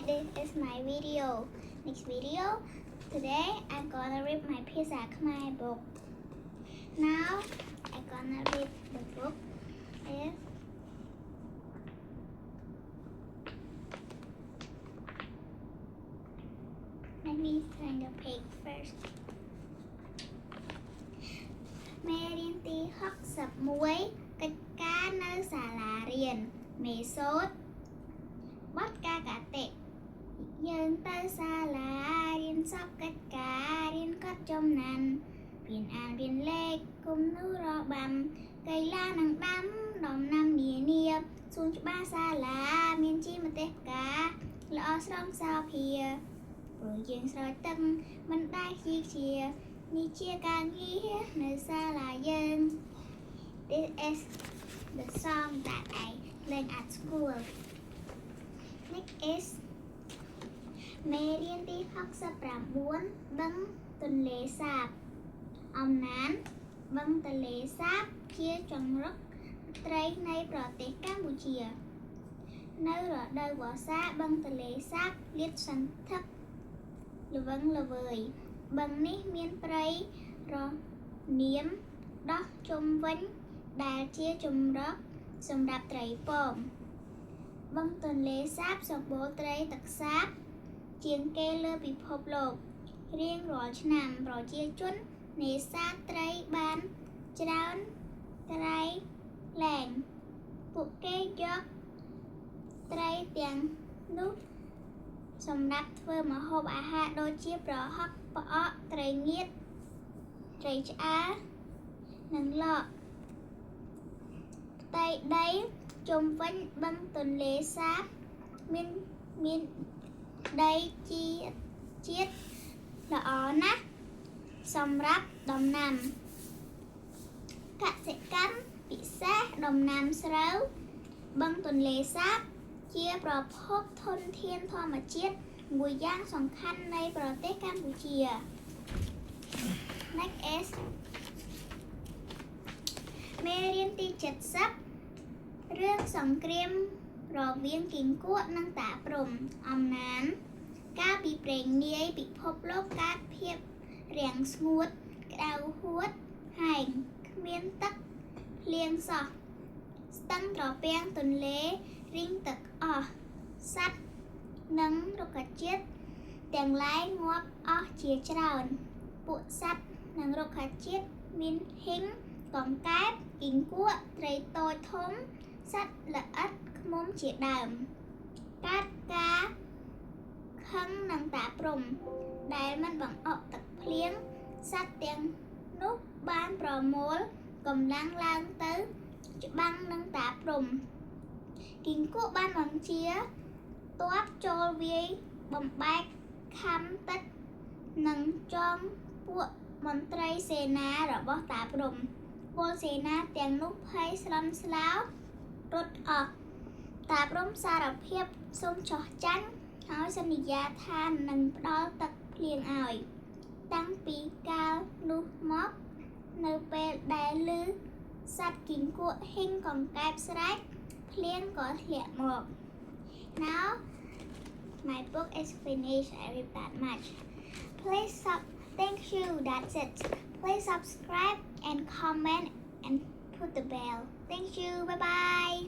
this is my video. Next video, today I'm gonna read my Pizza Khmer book. Now I'm gonna read the book. Is Let me turn the page first. មេរៀនទី61កិច្ចការនៅសាលារៀនមេសូតបទកាកតិយើងទៅសាលារៀនសពកិច្ចការរៀនកត់ចំណានរៀនអានរៀនលេខគំនូររបាំកីឡានឹងដាំដំណាំនានាសួនច្បារសាលាមានជីម្ទេសផ្កាល្អស្រងសោភាព្រោះយើងស្រោចទឹកមិនដែលខ្ជិលខ្ជានេះជាការងារនៅសាលាយើង This is the song that I learn at school. Next is មេរៀនទី69បឹងទន្លេសាបអំណានបឹងទន្លេសាបជាជង្រុកត្រីនៃប្រទេសកម្ពុជានៅរដូវវស្សាបឹងទន្លេសាបលាតសន្ធឹកល្វឹងល្វើយបឹងនេះមានព្រៃរនាមដោះជុំវិញដែលជាជម្រកសម្រាប់ត្រីពងបឹងទន្លេសាបសម្បូរត្រីទឹកសាបជាងគេលើពិភពលោករៀងរាល់ឆ្នាំប្រជាជននេសាទត្រីបានច្រើនត្រីលែងពួកគេយកត្រីទាំងនោះសម្រាប់ធ្វើម្ហូបអាហារដូចជាប្រហុកផ្អកត្រីងៀតត្រីឆ្អើរនិងឡកផ្ទៃដីជុំវិញបឹងទន្លេសាបមានដីជាតិល្អណាស់សម្រាប់ដំណាំកសិកម្មពិសេសដំណាំស្រូវបឹងទន្លេសាបជាប្រភពធនធានធម្មជាតិមួយយ៉ាងសំខាន់នៃប្រទេសកម្ពុជា Next is មេរៀនទី70រឿងសង្គ្រាមរវាងគីង្គក់និងតាព្រំអំណានកាលពីព្រេងនាយពិភពលោកកើតភាពរាំងស្ងួតក្តៅហួតហែងគ្មានទឹកភ្លៀងសោះស្ទឹងត្រពាំងទន្លេរីងទឹកអស់សត្វនិងរុក្ខជាតិទាំងឡាយងាប់អស់ជាច្រើនពួកសត្វនិងរុក្ខជាតិមានហ៊ីងកង្កែបគីង្គក់ត្រីតូចធំសត្វល្អិតឃ្មុំជាដើមកើតការខឹងនឹងតាព្រំដែលមិនបង្អក់ទឹកភ្លៀងសត្វទាំងនោះបានប្រមូលកម្លាំងឡើងទៅច្បាំងនឹងតាព្រំគីង្គក់បានបញ្ជាទ័ពចូលវាយបំបែកខំទឹកនិងចងពួកមន្ត្រីសេនារបស់តាព្រំពលសេនាទាំងនោះភ័យស្លន់ស្លោរត់អស់តាព្រំសារភាពសូមចោះចាញ់ហើយសន្យាថានឹងផ្ដល់ទឹកភ្លៀងឲ្យតាំងពីកាលនោះមកនៅពេលដែលឮសត្វគីង្គក់ហ៊ីងកង្កែបស្រែកភ្លៀងក៏ធ្លាក់មក Now my book is finished. I read that much. Thank you. That's it. Please subscribe and comment and put the bell. Thank you. Bye bye.